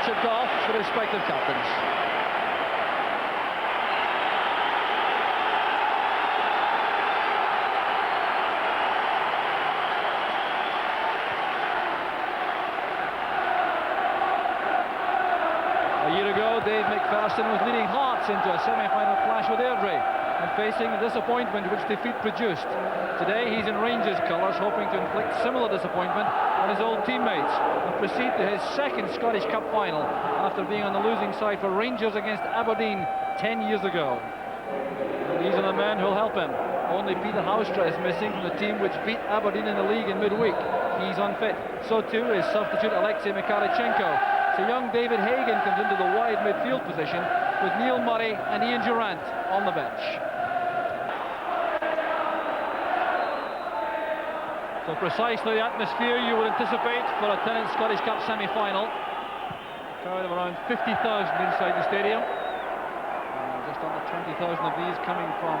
Richard Gough, the respective captains. A year ago, Dave McPherson was leading Hearts into a semi-final clash with Airdrie and facing the disappointment which defeat produced. Today he's in Rangers colours, hoping to inflict similar disappointment on his old teammates and proceed to his second Scottish Cup final after being on the losing side for Rangers against Aberdeen 10 years ago. And these are the men who'll help him. Only Peter Houstra is missing from the team which beat Aberdeen in the league in midweek. He's unfit. So too is substitute Alexei Mikhalichenko. So young David Hagan comes into the wide midfield position with Neil Murray and Ian Durrant on the bench. So precisely the atmosphere you would anticipate for a Tennent Scottish Cup semi-final. A crowd of around 50,000 inside the stadium. Just under 20,000 of these coming from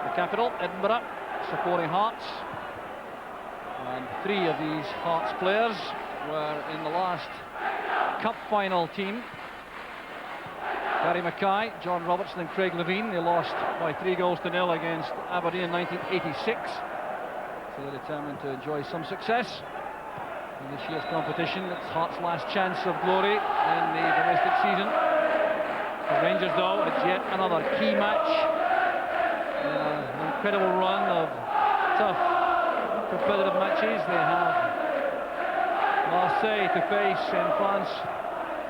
the capital, Edinburgh, supporting Hearts. And 3 of these Hearts players were in the last Cup final team. Gary Mackay, John Robertson and Craig Levein. They lost by 3-0 against Aberdeen in 1986. So they're determined to enjoy some success in this year's competition. It's Hearts' last chance of glory in the domestic season. For Rangers though, it's yet another key match. An incredible run of tough competitive matches. They have Marseille to face in France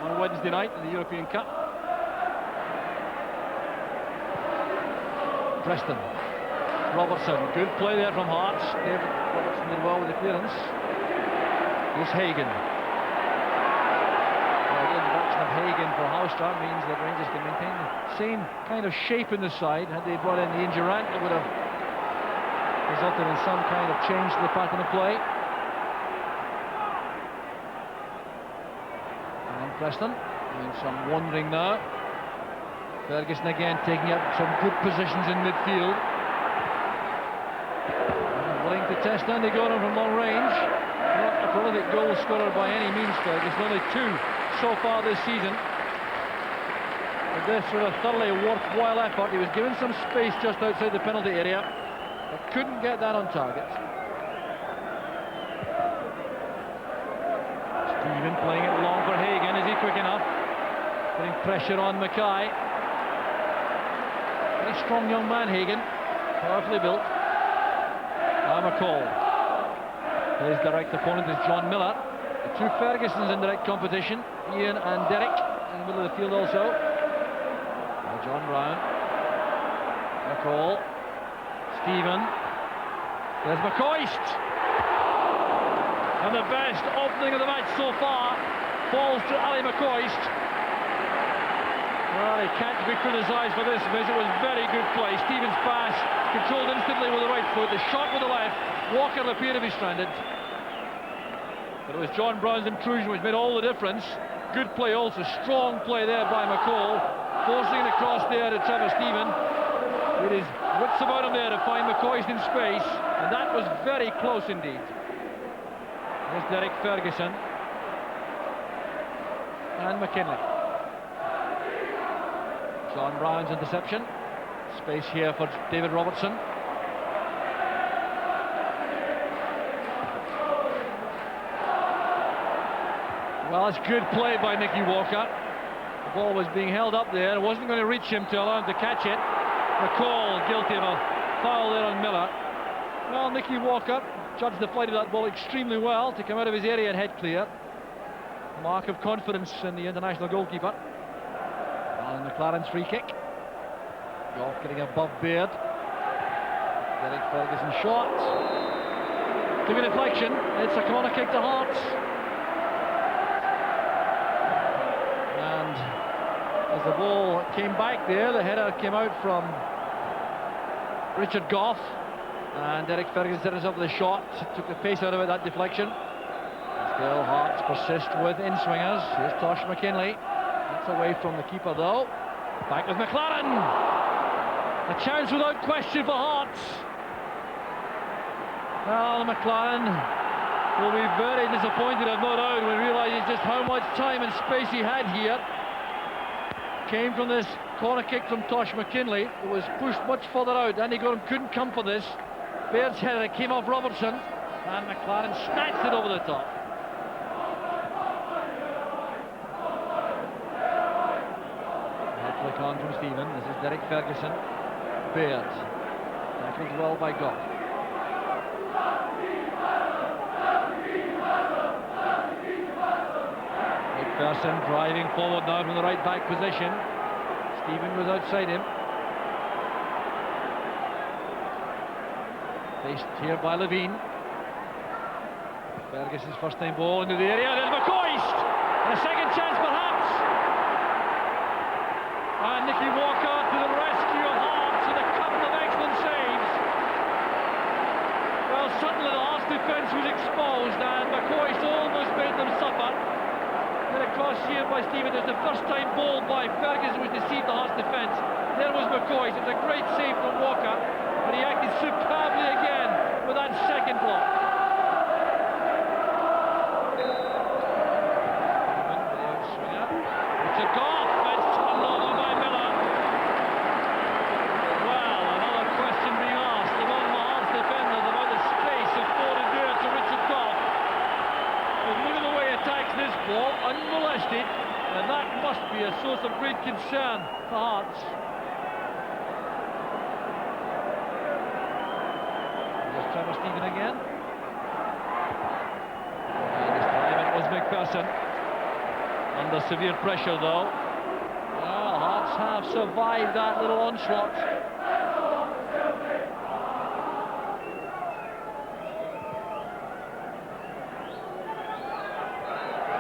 on Wednesday night in the European Cup. Preston, Robertson, good play there from Hearts. David Robertson did well with the clearance. Here's Hagan. Well, the introduction of Hagan for Houstra means that Rangers can maintain the same kind of shape in the side. Had they brought in Ian Durrant, it would have resulted in some kind of change to the pattern of play. Preston doing some wandering now. Ferguson again taking up some good positions in midfield. Willing to test Andy Gordon from long range. Not a prolific goal scorer by any means, Ferguson. Only 2 so far this season. But this was a thoroughly worthwhile effort. He was given some space just outside the penalty area, but couldn't get that on target. Stephen playing it long for Hagan. Is he quick enough? Putting pressure on Mackay. Very strong young man, Hagan. Powerfully built. McCall. His direct opponent is John Miller. The 2 Fergusons in direct competition. Ian and Derek in the middle of the field also. John Brown. McCall. Stephen. There's McCoist. And the best opening of the match so far falls to Ali McCoist. Well, he can't be criticised for this because it was very good play. Stephen's pass controlled instantly with the right foot, the shot with the left. Walker appeared to be stranded. But it was John Brown's intrusion which made all the difference. Good play also, strong play there by McCall, forcing it across there to Trevor Stephen. With his wits about him there to find McCoist in space, and that was very close indeed. There's Derek Ferguson and McKinley. John Brown's interception. Space here for David Robertson. Well, it's good play by Nicky Walker. The ball was being held up there. It wasn't going to reach him to allow him to catch it. McCall guilty of a foul there on Miller. Well, Nicky Walker judged the flight of that ball extremely well to come out of his area and head clear. Mark of confidence in the international goalkeeper. Alan McLaren's free kick. Gough getting above Baird. Derek Ferguson shot. Took a deflection. It's a corner kick to Hearts. And as the ball came back there, the header came out from Richard Gough. And Derek Ferguson set himself with a shot. Took the pace out of it, that deflection. Still Hearts persist with in-swingers. Here's Tosh McKinley. That's away from the keeper though. Back with McLaren. A chance without question for Hearts. Well, McLaren will be very disappointed, I've no doubt, when he realises just how much time and space he had here. Came from this corner kick from Tosh McKinlay. It was pushed much further out. Andy Goram couldn't come for this. Baird's header, it came off Robertson, and McLaren snatched it over the top. Head flick on from Stephen. This is Derek Ferguson. Baird. Tackled well by Goff. McPherson driving forward now from the right back position. Stephen was outside him. Faced here by Levine. Ferguson's first time ball into the area. There's McCoist! And a second chance perhaps. And Nicky Walker to the rescue of Hearts with a couple of excellent saves. Well, suddenly the Hearts defence was exposed and McCoist almost made them suffer. Then across here by Stephen, there's the first time ball by Ferguson which deceived the Hearts defence. There was McCoist. It was a great save from Walker, but he acted superbly again with that second block. Richard Goff, it's turned over by Miller. Well, another question being asked among the Hearts defenders about the space afforded there to Richard Goff. But look at the way he attacks this ball, unmolested, and that must be a source of great concern for Hearts. There's Trevor Stephen again. And this time it was McPherson. Under severe pressure though. Well, Hearts have survived that little onslaught.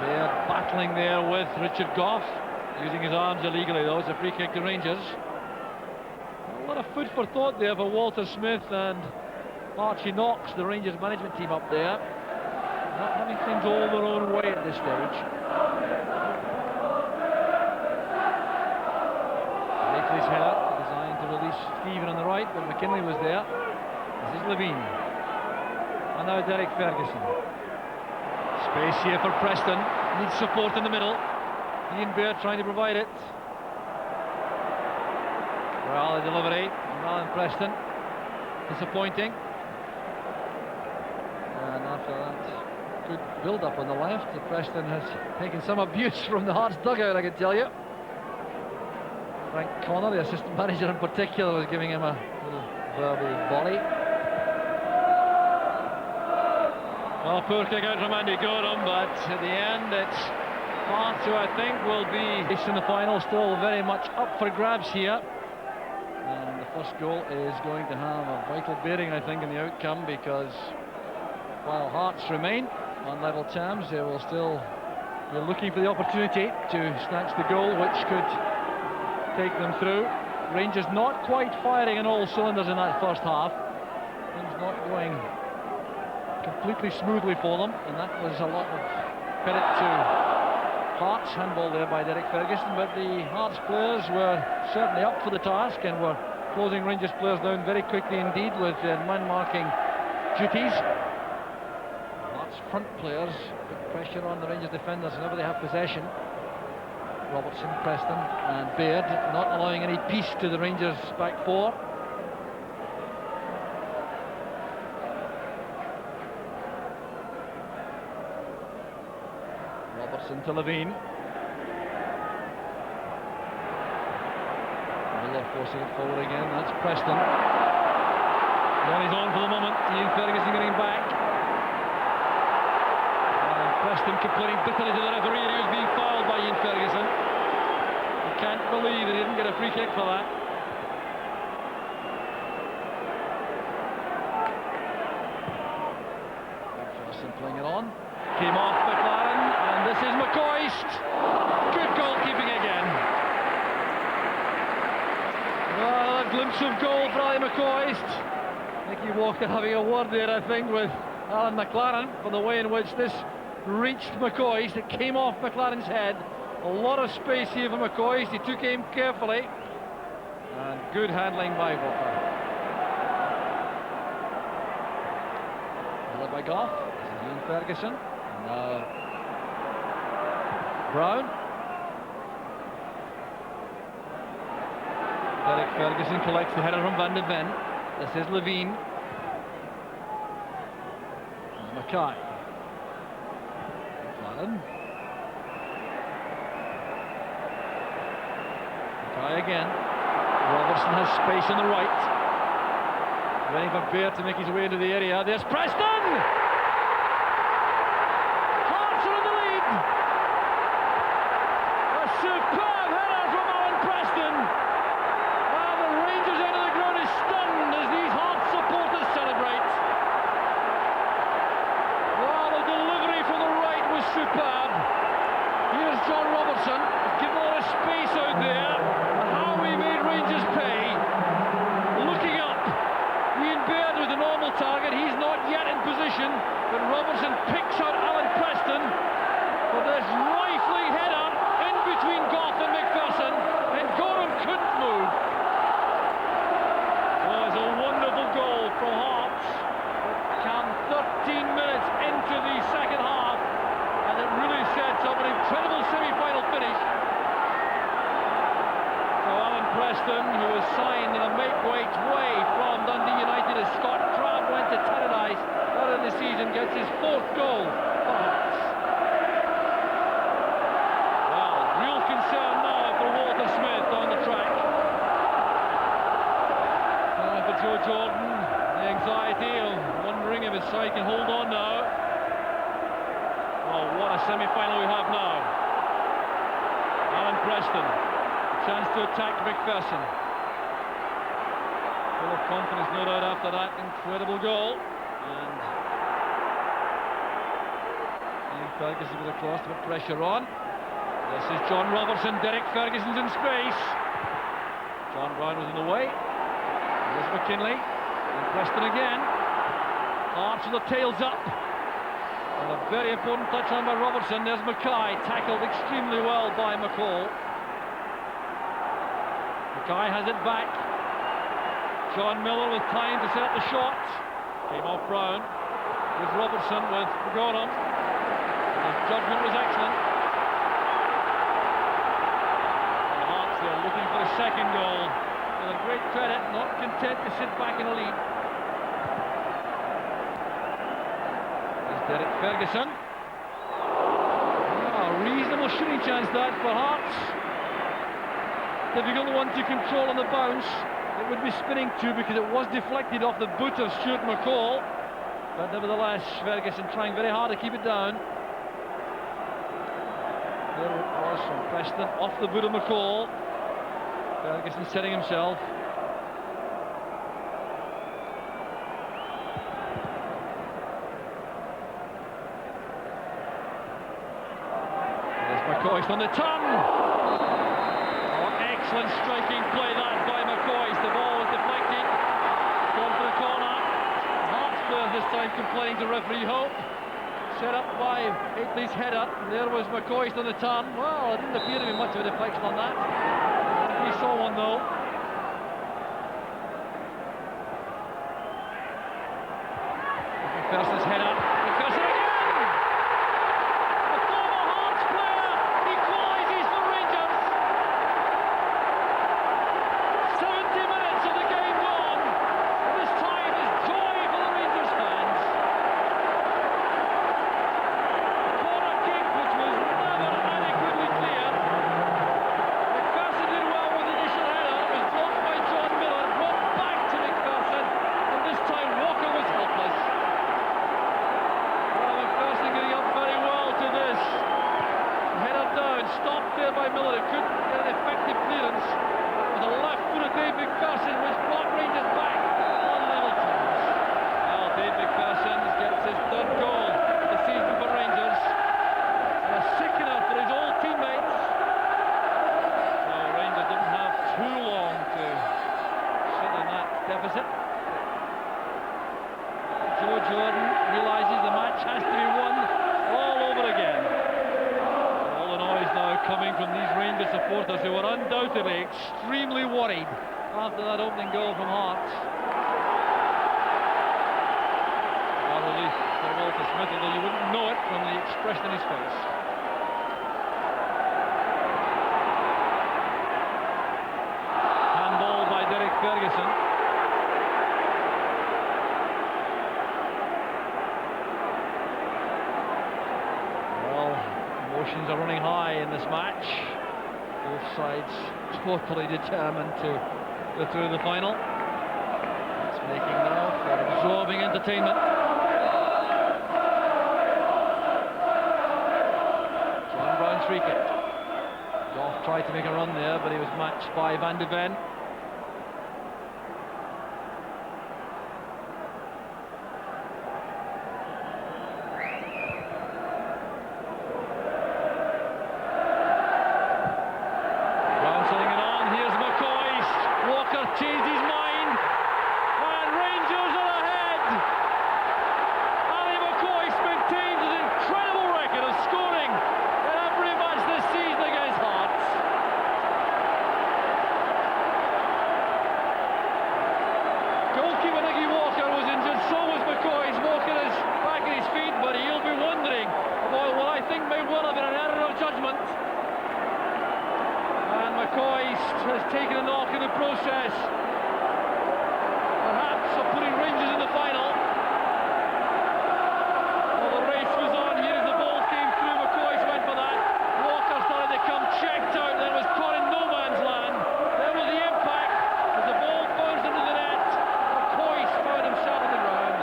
They're battling there with Richard Goff, using his arms illegally though. It's a free kick to Rangers. A lot of food for thought there for Walter Smith and Archie Knox, the Rangers management team up there. Not having things all their own way at this stage. Blakely's header designed to release Stephen on the right, but McKinlay was there. This is Levine. And now Derek Ferguson. Space here for Preston. Needs support in the middle. Ian Baird trying to provide it. Well, the delivery from Alan Preston. Disappointing. And after that, good build-up on the left. Preston has taken some abuse from the Hearts dugout, I can tell you. Frank Connor, the assistant manager in particular, was giving him a little verbal volley. Well, poor kick out from Andy Goram, but at the end it's Hearts who I think will be in the final, still very much up for grabs here. And the first goal is going to have a vital bearing, I think, in the outcome, because while Hearts remain on level terms, they will still be looking for the opportunity to snatch the goal which could take them through. Rangers not quite firing on all cylinders in that first half. Things not going completely smoothly for them, and that was a lot of credit to Hearts. Handball there by Derek Ferguson, but the Hearts players were certainly up for the task and were closing Rangers players down very quickly indeed with their man-marking duties. Hearts front players put pressure on the Rangers defenders whenever they have possession. Robertson, Preston and Baird not allowing any peace to the Rangers back four. Robertson to Levine. Miller forcing it forward again, that's Preston. One is on for the moment, Ian Ferguson getting back. And Preston complaining bitterly to the referee, he was being fouled by Ian Ferguson. I can't believe he didn't get a free kick for that. McPherson playing it on. Came off McLaren, and this is McCoist. Good goalkeeping again. Well, a glimpse of goal for Ali McCoist. Nicky Walker having a word there, I think, with Alan McLaren for the way in which this reached McCoist. It came off McLaren's head. A lot of space here for McCoist. He took aim carefully. And good handling by Walker. Followed by Goff. This is Ian Ferguson. And now Brown. Derek Ferguson collects the header from Van de Ven. This is Levine. And Mackay. McLaren. Mackay again. Robertson has space on the right. Waiting for Baird to make his way into the area. There's Preston! Hearts are in the lead! A superb header from Alan Preston! Well, the Rangers end of the ground is stunned as these Hearts supporters celebrate. Well, the delivery from the right was superb. Here's John Robertson, given a lot of space out there, and how he made Rangers pay. Looking up, Ian Baird with the normal target, he's not yet in position, but Robertson picks out Alan Preston for this rifling header in between Goff and McPherson, and Gorham couldn't move. Well, it's a wonderful goal from Hearts. Come 13 minutes into the second half, and it really sets up an incredible semi-final finish. So Alan Preston, who was signed in a make-weight way from Dundee United as Scott Trabb went to Tannadice earlier in the season, gets his 4th goal for Hearts. Well, real concern now for Walter Smith down the track. For Joe Jordan, the anxiety of wondering if his side can hold on now. Oh, what a semi-final we have now. Alan Preston, a chance to attack McPherson. Full of confidence, no doubt, after that incredible goal. And Ian Ferguson with a cross to put pressure on. This is John Robertson. Derek Ferguson's in space. John Brown was in the way. There's McKinley. And Preston again. Hearts with the tails up. And a very important touch on by Robertson. There's Mackay, tackled extremely well by McCall. Mackay has it back. John Miller with time to set up the shot. Came off Brown. With Robertson with Gorham. His judgment was excellent. And Hearts, they're looking for a second goal. With a great credit, not content to sit back in a lead. Derek Ferguson. A reasonable shooting chance that for Hearts. Difficult one to control on the bounce. It would be spinning too because it was deflected off the boot of Stuart McCall. But nevertheless, Ferguson trying very hard to keep it down. There it was from Preston off the boot of McCall. Ferguson setting himself. McCoist on the turn. Oh, excellent striking play that by McCoist. The ball was deflected. Gone for the corner. Hearts players this time complaining to referee Hope. Set up by Aitley's header. There was McCoist on the turn. Well, it didn't appear to be much of a deflection on that. We saw one though. McPherson's header. McPherson again! Stopped there by Miller, it couldn't get an effective clearance. With a left foot of Dave McPherson, which brought Rangers back on level terms. Well, Dave McPherson gets his 3rd goal of the season for Rangers. And a sickener for his old teammates. So Rangers didn't have too long to sit in that deficit. Joe Jordan realises the match has to be won all over again. Now coming from these Rangers supporters who were undoubtedly extremely worried after that opening goal from Hearts. Well, the relief for Walter Smith, although you wouldn't know it from the expression in his face. Handball by Derek Ferguson. Well, emotions are running high in this match. Both sides totally determined to go through the final. It's making now for absorbing entertainment. John Brown's free kick. Goff tried to make a run there, but he was matched by Van de Ven. Changed his mind, and Rangers are ahead. Ali McCoist maintains his incredible record of scoring in every match this season against Hearts. Goalkeeper Nicky Walker was injured, so was McCoist. Walker is back on his feet, but he'll be wondering about what I think may well have been an error of judgment. And McCoist has taken a knock in the process, perhaps of putting Rangers in the final. Well, the race was on here as the ball came through. McCoist went for that. Walker started to come, checked out, then was caught in no man's land. There was the impact as the ball bounced into the net. McCoist found himself on the ground.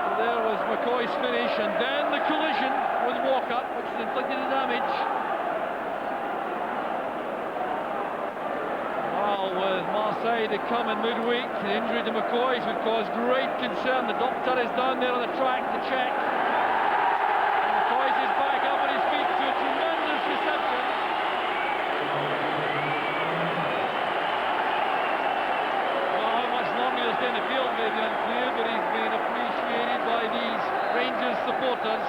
So there was McCoist's finish, and then the collision with Walker, which has inflicted the damage. Well, with Marseille to come in midweek, the injury to McCoist would cause great concern. The doctor is down there on the track to check. And McCoist is back up on his feet to a tremendous reception. Well, how much longer he'll stay in the field may be unclear, but he's been appreciated by these Rangers supporters.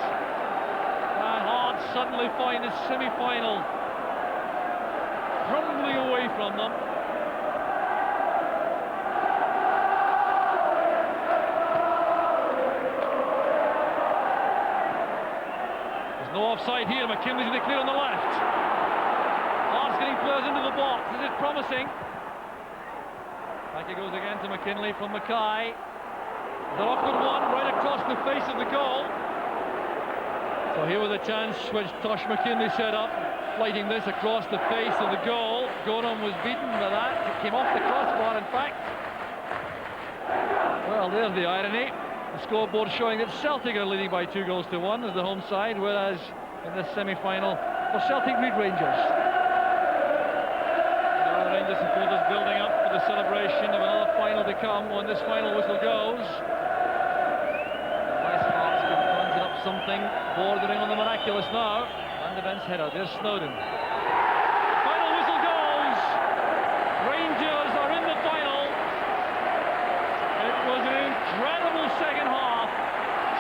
And Hearts suddenly find the semi-final crumbling away from them. There's no offside here. McKinley's in the clear on the left. Hearts getting players into the box. This is promising. Back it goes again to McKinley from Mackay. The awkward one right across the face of the goal. So here was a chance which Tosh McKinley set up, flighting this across the face of the goal. Gorham was beaten by that. It came off the crossbar, in fact. Well, there's the irony. The scoreboard showing that Celtic are leading by 2-1 as the home side, whereas in this semi-final, well, Celtic beat Rangers. Now the Rangers supporters building up for the celebration of another final to come when this final whistle goes. Something bordering on the miraculous now. Van de Ven's header, there's Snowden. Final whistle goes. Rangers are in the final. It was an incredible second half,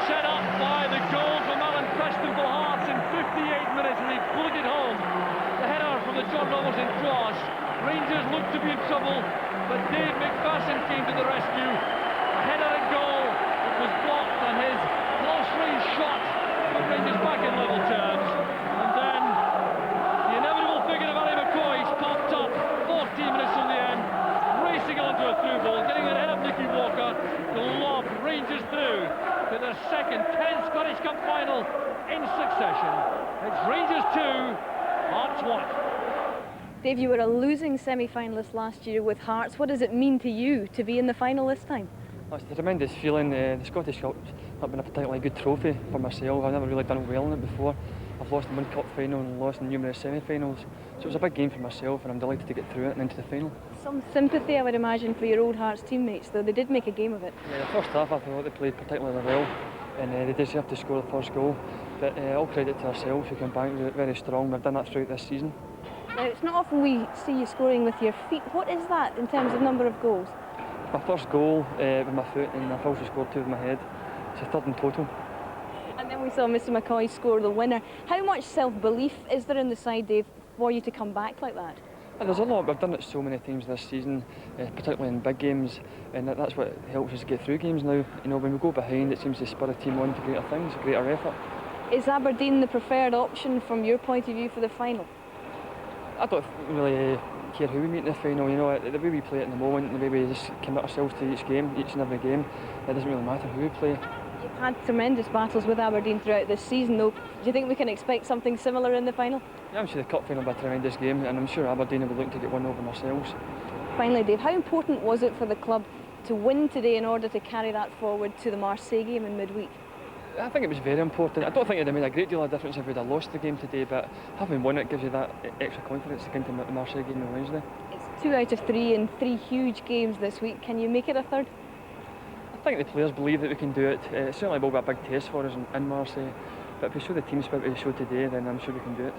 set up by the goal from Alan Preston for Hearts in 58 minutes, and he pulled it home. The header from the John Robertson cross. Rangers looked to be in trouble, but Dave McPherson came to the rescue. A header and goal. It was blocked, and his close-range shot put Rangers back in level terms. And then the inevitable figure of Ali McCoist popped up 14 minutes from the end, racing onto a through ball, getting ahead of Nicky Walker to lob Rangers through to their second 10th Scottish Cup final in succession. It's Rangers 2, Hearts 1. Dave, you were a losing semi-finalist last year with Hearts. What does it mean to you to be in the final this time? It's a tremendous feeling. The Scottish Cup's not been a particularly good trophy for myself. I've never really done well in it before. I've lost in one cup final and lost in numerous semi-finals. So it was a big game for myself, and I'm delighted to get through it and into the final. Some sympathy, I would imagine, for your old Hearts teammates, though they did make a game of it. Yeah, the first half I thought they played particularly well, and they deserved to score the first goal. But all credit to ourselves, we came back very strong. We've done that throughout this season. Now, it's not often we see you scoring with your feet. What is that in terms of number of goals? My first goal with my foot, and I've also scored two with my head. It's a third in total. And then we saw Mr McCoy score the winner. How much self-belief is there in the side, Dave, for you to come back like that? There's a lot. We've done it so many times this season, particularly in big games, and that's what helps us get through games now. You know, when we go behind, it seems to spur a team on to greater things, greater effort. Is Aberdeen the preferred option from your point of view for the final? I don't really care who we meet in the final. You know, the way we play at the moment, the way we just commit ourselves to each game, each and every game, it doesn't really matter who we play. You've had tremendous battles with Aberdeen throughout this season, though. Do you think we can expect something similar in the final? Yeah, I'm sure the cup final will be a tremendous game, and I'm sure Aberdeen will be looking to get one over themselves. Finally, Dave, how important was it for the club to win today in order to carry that forward to the Marseille game in midweek? I think it was very important. I don't think it would have made a great deal of difference if we'd have lost the game today, but having won it gives you that extra confidence to go into the Marseille game on Wednesday. It's 2 out of 3 in 3 huge games this week. Can you make it a third? I think the players believe that we can do it. It certainly will be a big test for us in Marseille, but if we show the team spirit we showed today, then I'm sure we can do it.